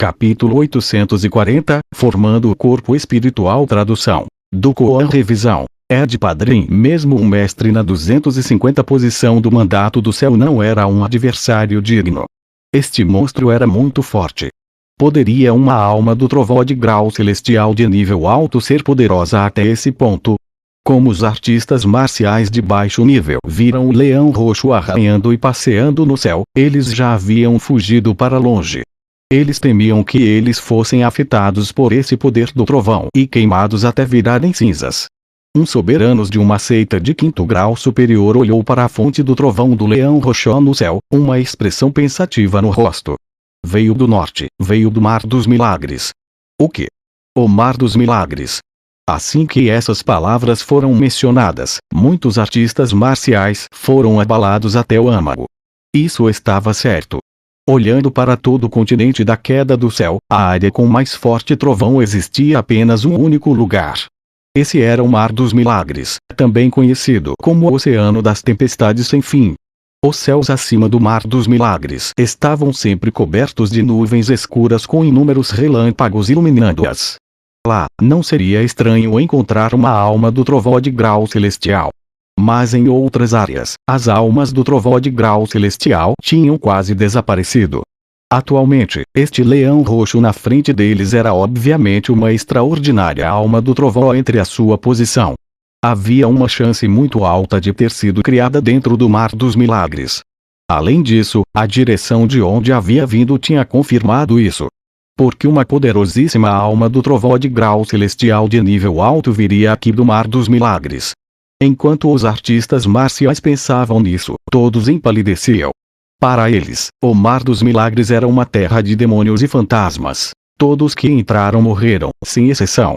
Capítulo 840, Formando o Corpo Espiritual. Tradução do Koan. Revisão. Ed Padrim. Mesmo um mestre na 250 posição do mandato do céu não era um adversário digno. Este monstro era muito forte. Poderia uma alma do trovão de grau celestial de nível alto ser poderosa até esse ponto? Como os artistas marciais de baixo nível viram o leão roxo arranhando e passeando no céu, eles já haviam fugido para longe. Eles temiam que eles fossem afetados por esse poder do trovão e queimados até virarem cinzas. Um soberano de uma seita de 5º grau superior olhou para a fonte do trovão do leão roxo no céu, uma expressão pensativa no rosto. Veio do norte, veio do Mar dos Milagres. O quê? O Mar dos Milagres. Assim que essas palavras foram mencionadas, muitos artistas marciais foram abalados até o âmago. Isso estava certo. Olhando para todo o continente da queda do céu, a área com mais forte trovão existia apenas um único lugar. Esse era o Mar dos Milagres, também conhecido como o Oceano das Tempestades Sem Fim. Os céus acima do Mar dos Milagres estavam sempre cobertos de nuvens escuras com inúmeros relâmpagos iluminando-as. Lá, não seria estranho encontrar uma alma do trovão de grau celestial. Mas em outras áreas, as almas do trovão de grau celestial tinham quase desaparecido. Atualmente, este leão roxo na frente deles era obviamente uma extraordinária alma do trovão entre a sua posição. Havia uma chance muito alta de ter sido criada dentro do Mar dos Milagres. Além disso, a direção de onde havia vindo tinha confirmado isso. Porque uma poderosíssima alma do trovão de grau celestial de nível alto viria aqui do Mar dos Milagres. Enquanto os artistas marciais pensavam nisso, todos empalideciam. Para eles, o Mar dos Milagres era uma terra de demônios e fantasmas. Todos que entraram morreram, sem exceção.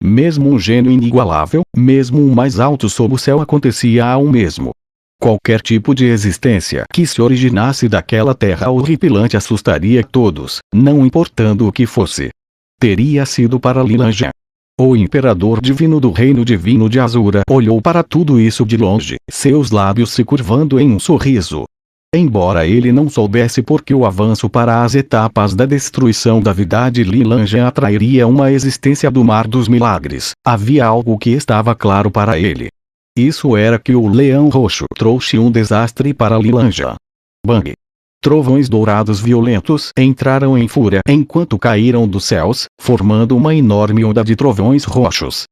Mesmo um gênio inigualável, mesmo o mais alto sob o céu acontecia o mesmo. Qualquer tipo de existência que se originasse daquela terra horripilante assustaria todos, não importando o que fosse. Teria sido para Lilanjan. O imperador divino do reino divino de Azura olhou para tudo isso de longe, seus lábios se curvando em um sorriso. Embora ele não soubesse por que o avanço para as etapas da destruição da vida de Lilanjan atrairia uma existência do Mar dos Milagres, havia algo que estava claro para ele. Isso era que o leão roxo trouxe um desastre para Lilanjan. Bang! Trovões dourados violentos entraram em fúria enquanto caíram dos céus, formando uma enorme onda de trovões roxos.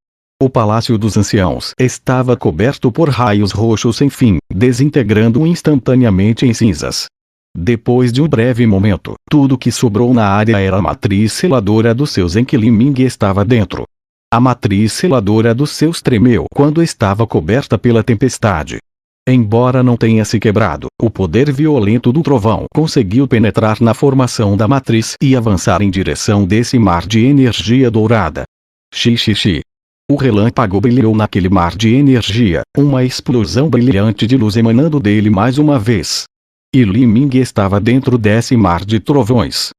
O Palácio dos Anciãos estava coberto por raios roxos sem fim, desintegrando instantaneamente em cinzas. Depois de um breve momento, tudo que sobrou na área era a matriz seladora dos seus em que Li Ming estava dentro. A matriz seladora dos seus tremeu quando estava coberta pela tempestade. Embora não tenha se quebrado, o poder violento do trovão conseguiu penetrar na formação da matriz e avançar em direção desse mar de energia dourada. Xixi. O relâmpago brilhou naquele mar de energia, uma explosão brilhante de luz emanando dele mais uma vez. E Li Ming estava dentro desse mar de trovões.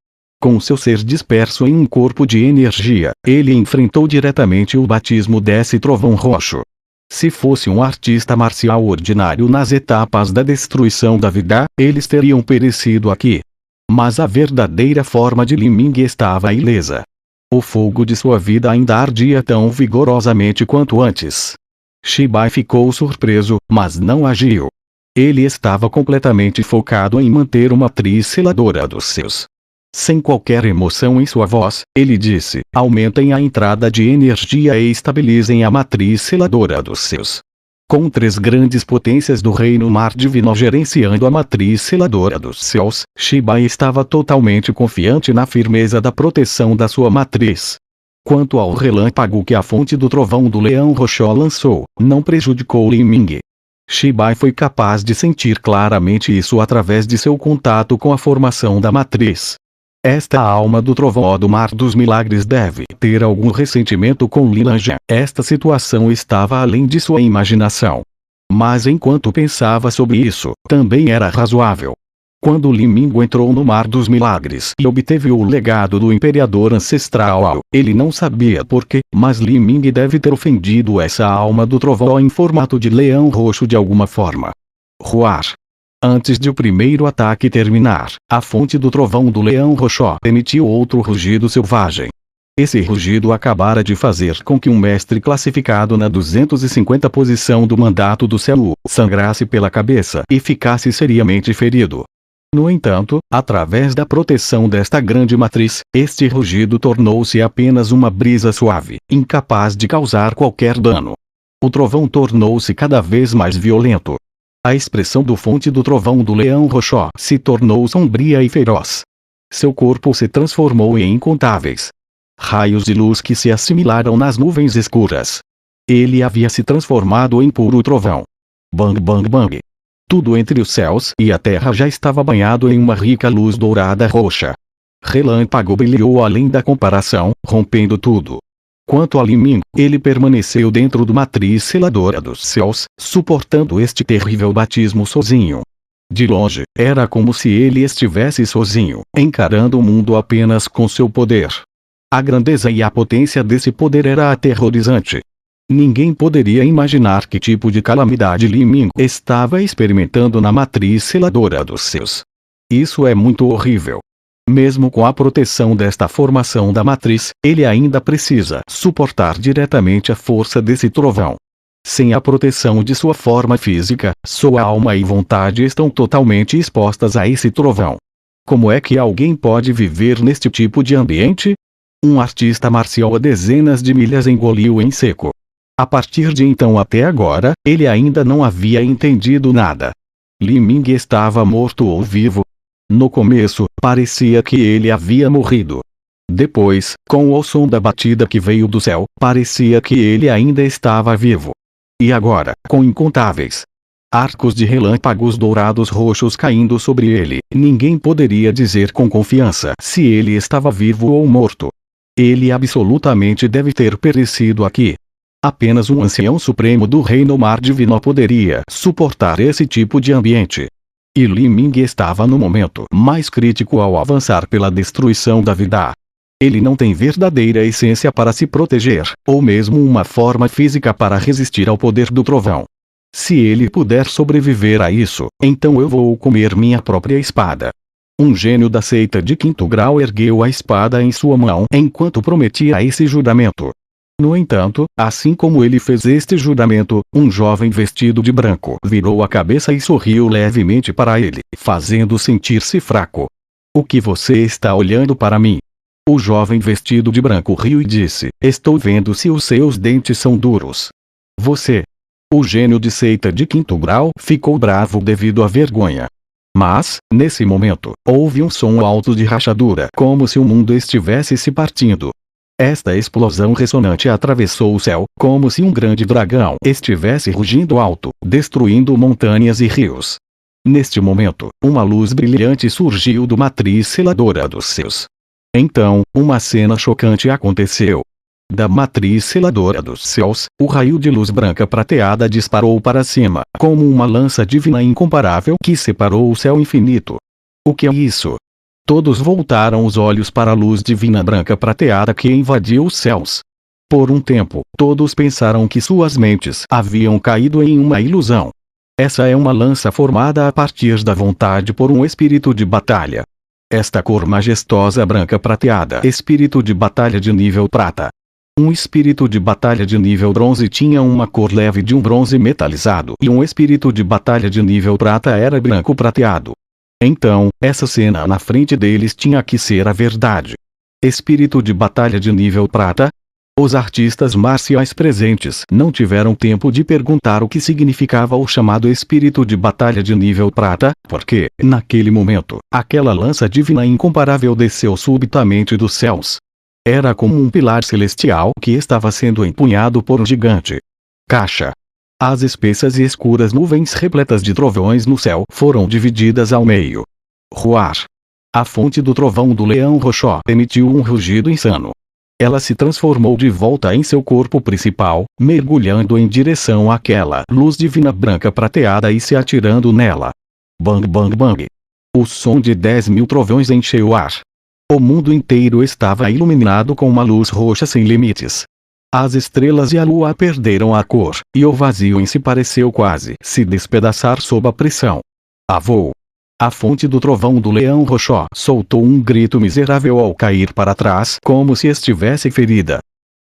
Com seu ser disperso em um corpo de energia, ele enfrentou diretamente o batismo desse trovão roxo. Se fosse um artista marcial ordinário nas etapas da destruição da vida, eles teriam perecido aqui. Mas a verdadeira forma de Li Ming estava ilesa. O fogo de sua vida ainda ardia tão vigorosamente quanto antes. Shibai ficou surpreso, mas não agiu. Ele estava completamente focado em manter uma matriz seladora dos seus. Sem qualquer emoção em sua voz, ele disse: aumentem a entrada de energia e estabilizem a matriz seladora dos seus. Com 3 grandes potências do reino mar divino gerenciando a matriz seladora dos céus, Shibai estava totalmente confiante na firmeza da proteção da sua matriz. Quanto ao relâmpago que a fonte do trovão do leão roxo lançou, não prejudicou Li Ming. Shibai foi capaz de sentir claramente isso através de seu contato com a formação da matriz. Esta alma do trovão do Mar dos Milagres deve ter algum ressentimento com Lilanjan. Esta situação estava além de sua imaginação. Mas enquanto pensava sobre isso, também era razoável. Quando Li Ming entrou no Mar dos Milagres e obteve o legado do imperador ancestral, ele não sabia porquê, mas Li Ming deve ter ofendido essa alma do trovão em formato de leão roxo de alguma forma. Ruar. Antes de o primeiro ataque terminar, a fonte do trovão do leão roxo emitiu outro rugido selvagem. Esse rugido acabara de fazer com que um mestre classificado na 250 posição do mandato do céu sangrasse pela cabeça e ficasse seriamente ferido. No entanto, através da proteção desta grande matriz, este rugido tornou-se apenas uma brisa suave, incapaz de causar qualquer dano. O trovão tornou-se cada vez mais violento. A expressão do fonte do trovão do leão roxo se tornou sombria e feroz. Seu corpo se transformou em incontáveis raios de luz que se assimilaram nas nuvens escuras. Ele havia se transformado em puro trovão. Bang bang bang. Tudo entre os céus e a terra já estava banhado em uma rica luz dourada roxa. Relâmpago brilhou além da comparação, rompendo tudo. Quanto a Li Ming, ele permaneceu dentro do matriz seladora dos céus, suportando este terrível batismo sozinho. De longe, era como se ele estivesse sozinho, encarando o mundo apenas com seu poder. A grandeza e a potência desse poder era aterrorizante. Ninguém poderia imaginar que tipo de calamidade Li Ming estava experimentando na matriz seladora dos céus. Isso é muito horrível. Mesmo com a proteção desta formação da matriz, ele ainda precisa suportar diretamente a força desse trovão. Sem a proteção de sua forma física, sua alma e vontade estão totalmente expostas a esse trovão. Como é que alguém pode viver neste tipo de ambiente? Um artista marcial a dezenas de milhas engoliu em seco. A partir de então até agora, ele ainda não havia entendido nada. Li Ming estava morto ou vivo? No começo, parecia que ele havia morrido. Depois, com o som da batida que veio do céu, parecia que ele ainda estava vivo. E agora, com incontáveis arcos de relâmpagos dourados roxos caindo sobre ele, ninguém poderia dizer com confiança se ele estava vivo ou morto. Ele absolutamente deve ter perecido aqui. Apenas um ancião supremo do reino mar divino poderia suportar esse tipo de ambiente. E Li Ming estava no momento mais crítico ao avançar pela destruição da vida. Ele não tem verdadeira essência para se proteger, ou mesmo uma forma física para resistir ao poder do trovão. Se ele puder sobreviver a isso, então eu vou comer minha própria espada. Um gênio da seita de quinto grau ergueu a espada em sua mão enquanto prometia esse juramento. No entanto, assim como ele fez este juramento, um jovem vestido de branco virou a cabeça e sorriu levemente para ele, fazendo sentir-se fraco. O que você está olhando para mim? O jovem vestido de branco riu e disse, estou vendo se os seus dentes são duros. Você. O gênio de seita de quinto grau ficou bravo devido à vergonha. Mas, nesse momento, houve um som alto de rachadura, como se o mundo estivesse se partindo. Esta explosão ressonante atravessou o céu, como se um grande dragão estivesse rugindo alto, destruindo montanhas e rios. Neste momento, uma luz brilhante surgiu do matriz seladora dos céus. Então, uma cena chocante aconteceu. Da matriz seladora dos céus, o raio de luz branca prateada disparou para cima, como uma lança divina incomparável que separou o céu infinito. O que é isso? Todos voltaram os olhos para a luz divina branca prateada que invadiu os céus. Por um tempo, todos pensaram que suas mentes haviam caído em uma ilusão. Essa é uma lança formada a partir da vontade por um espírito de batalha. Esta cor majestosa branca prateada, espírito de batalha de nível prata. Um espírito de batalha de nível bronze tinha uma cor leve de um bronze metalizado e um espírito de batalha de nível prata era branco prateado. Então, essa cena na frente deles tinha que ser a verdade. Espírito de batalha de nível prata? Os artistas marciais presentes não tiveram tempo de perguntar o que significava o chamado espírito de batalha de nível prata, porque, naquele momento, aquela lança divina incomparável desceu subitamente dos céus. Era como um pilar celestial que estava sendo empunhado por um gigante. Caixa. As espessas e escuras nuvens repletas de trovões no céu foram divididas ao meio. Ruar. A fonte do trovão do leão roxo emitiu um rugido insano. Ela se transformou de volta em seu corpo principal, mergulhando em direção àquela luz divina branca prateada e se atirando nela. Bang bang bang. O som de 10.000 trovões encheu o ar. O mundo inteiro estava iluminado com uma luz roxa sem limites. As estrelas e a lua perderam a cor, e o vazio em si pareceu quase se despedaçar sob a pressão. Avô! A fonte do trovão do leão roxó soltou um grito miserável ao cair para trás como se estivesse ferida.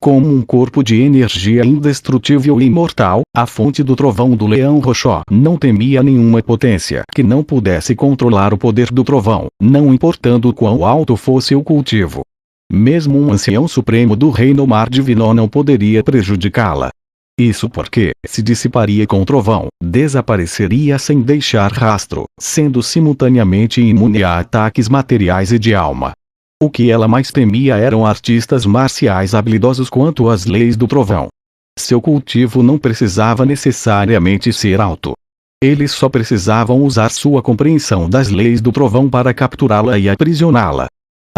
Como um corpo de energia indestrutível e imortal, a fonte do trovão do leão roxó não temia nenhuma potência que não pudesse controlar o poder do trovão, não importando quão alto fosse o cultivo. Mesmo um ancião supremo do reino mar divino não poderia prejudicá-la. Isso porque se dissiparia com o trovão, desapareceria sem deixar rastro, sendo simultaneamente imune a ataques materiais e de alma. O que ela mais temia eram artistas marciais habilidosos quanto às leis do trovão. Seu cultivo não precisava necessariamente ser alto. Eles só precisavam usar sua compreensão das leis do trovão para capturá-la e aprisioná-la.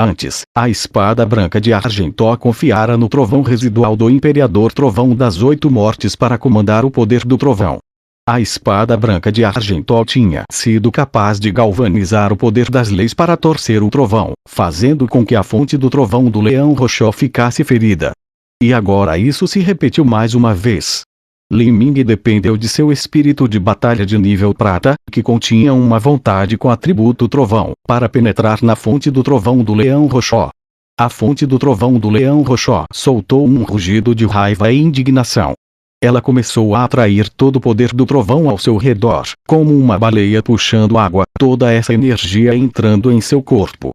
Antes, a espada branca de Argentó confiara no trovão residual do Imperador Trovão das Oito Mortes para comandar o poder do trovão. A espada branca de Argentó tinha sido capaz de galvanizar o poder das leis para torcer o trovão, fazendo com que a fonte do trovão do leão roxó ficasse ferida. E agora isso se repetiu mais uma vez. Li Ming dependeu de seu espírito de batalha de nível prata, que continha uma vontade com atributo trovão, para penetrar na fonte do trovão do leão roxó. A fonte do trovão do leão roxó soltou um rugido de raiva e indignação. Ela começou a atrair todo o poder do trovão ao seu redor, como uma baleia puxando água, toda essa energia entrando em seu corpo.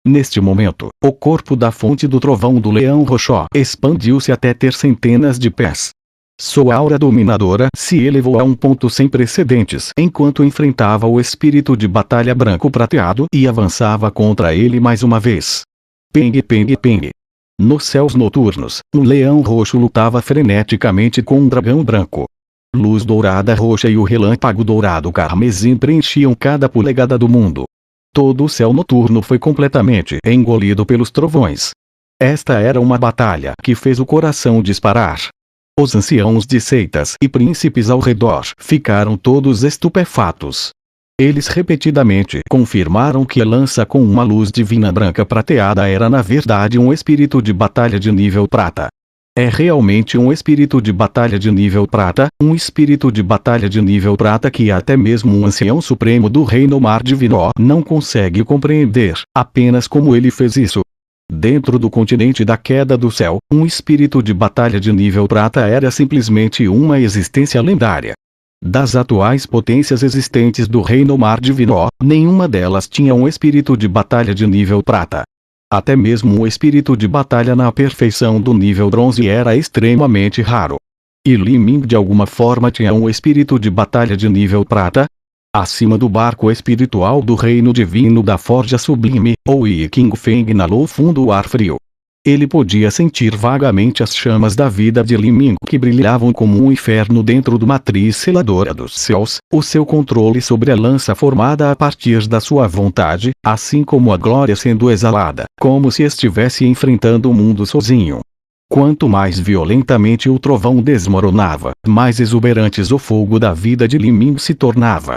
Neste momento, o corpo da fonte do trovão do leão roxó expandiu-se até ter centenas de pés. Sua aura dominadora se elevou a um ponto sem precedentes enquanto enfrentava o espírito de batalha branco prateado e avançava contra ele mais uma vez. Peng peng peng. Nos céus noturnos, um leão roxo lutava freneticamente com um dragão branco. Luz dourada roxa e o relâmpago dourado carmesim preenchiam cada polegada do mundo. Todo o céu noturno foi completamente engolido pelos trovões. Esta era uma batalha que fez o coração disparar. Os anciãos de seitas e príncipes ao redor ficaram todos estupefatos. Eles repetidamente confirmaram que a lança com uma luz divina branca prateada era na verdade um espírito de batalha de nível prata. É realmente um espírito de batalha de nível prata, um espírito de batalha de nível prata que até mesmo um ancião supremo do reino mar divino não consegue compreender apenas como ele fez isso. Dentro do continente da queda do céu, um espírito de batalha de nível prata era simplesmente uma existência lendária. Das atuais potências existentes do reino mar divino, nenhuma delas tinha um espírito de batalha de nível prata. Até mesmo o espírito de batalha na perfeição do nível bronze era extremamente raro. E Li Ming de alguma forma tinha um espírito de batalha de nível prata. Acima do barco espiritual do reino divino da forja sublime, ou Yi King Feng inalou fundo o ar frio. Ele podia sentir vagamente as chamas da vida de Li Ming que brilhavam como um inferno dentro do matriz seladora dos céus, o seu controle sobre a lança formada a partir da sua vontade, assim como a glória sendo exalada, como se estivesse enfrentando o mundo sozinho. Quanto mais violentamente o trovão desmoronava, mais exuberantes o fogo da vida de Li Ming se tornava.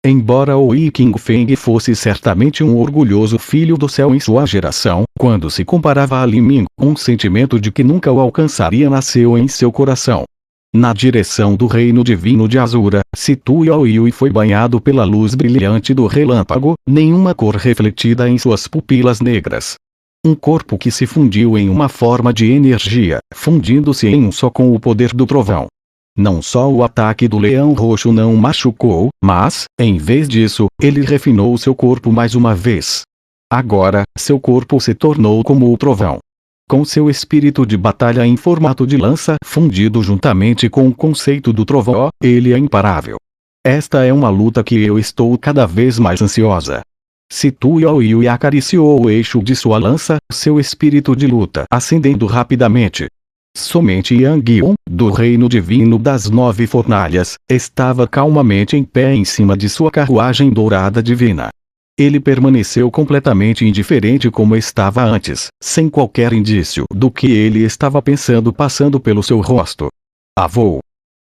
Embora o Yi King Feng fosse certamente um orgulhoso filho do céu em sua geração, quando se comparava a Li Ming, um sentimento de que nunca o alcançaria nasceu em seu coração. Na direção do reino divino de Azura, Situ Yaoyui foi banhado pela luz brilhante do relâmpago, nenhuma cor refletida em suas pupilas negras. Um corpo que se fundiu em uma forma de energia, fundindo-se em um só com o poder do trovão. Não só o ataque do leão roxo não o machucou, mas, em vez disso, ele refinou seu corpo mais uma vez. Agora, seu corpo se tornou como o trovão. Com seu espírito de batalha em formato de lança fundido juntamente com o conceito do trovão, ele é imparável. Esta é uma luta que eu estou cada vez mais ansiosa. Situ Yaoyui acariciou o eixo de sua lança, seu espírito de luta ascendendo rapidamente. Somente Yang Yun, do reino divino das 9 fornalhas, estava calmamente em pé em cima de sua carruagem dourada divina. Ele permaneceu completamente indiferente como estava antes, sem qualquer indício do que ele estava pensando passando pelo seu rosto. Avô!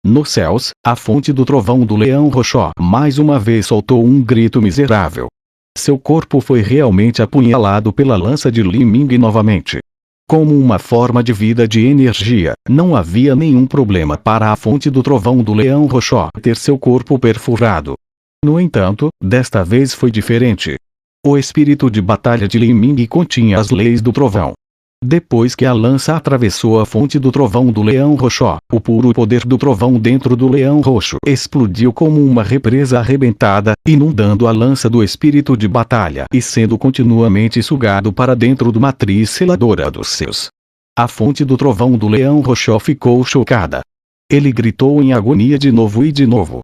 Nos céus, a fonte do trovão do leão roxó mais uma vez soltou um grito miserável. Seu corpo foi realmente apunhalado pela lança de Li Ming novamente. Como uma forma de vida de energia, não havia nenhum problema para a fonte do trovão do leão roxó ter seu corpo perfurado. No entanto, desta vez foi diferente. O espírito de batalha de Lin Ming continha as leis do trovão. Depois que a lança atravessou a fonte do trovão do leão roxo, o puro poder do trovão dentro do leão roxo explodiu como uma represa arrebentada, inundando a lança do espírito de batalha e sendo continuamente sugado para dentro do matriz seladora dos céus. A fonte do trovão do leão roxo ficou chocada. Ele gritou em agonia de novo e de novo.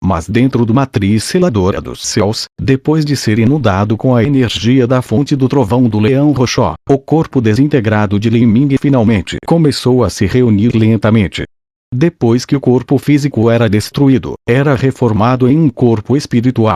Mas dentro do matriz seladora dos céus, depois de ser inundado com a energia da fonte do trovão do leão roxo, o corpo desintegrado de Lin Ming finalmente começou a se reunir lentamente. Depois que o corpo físico era destruído, era reformado em um corpo espiritual.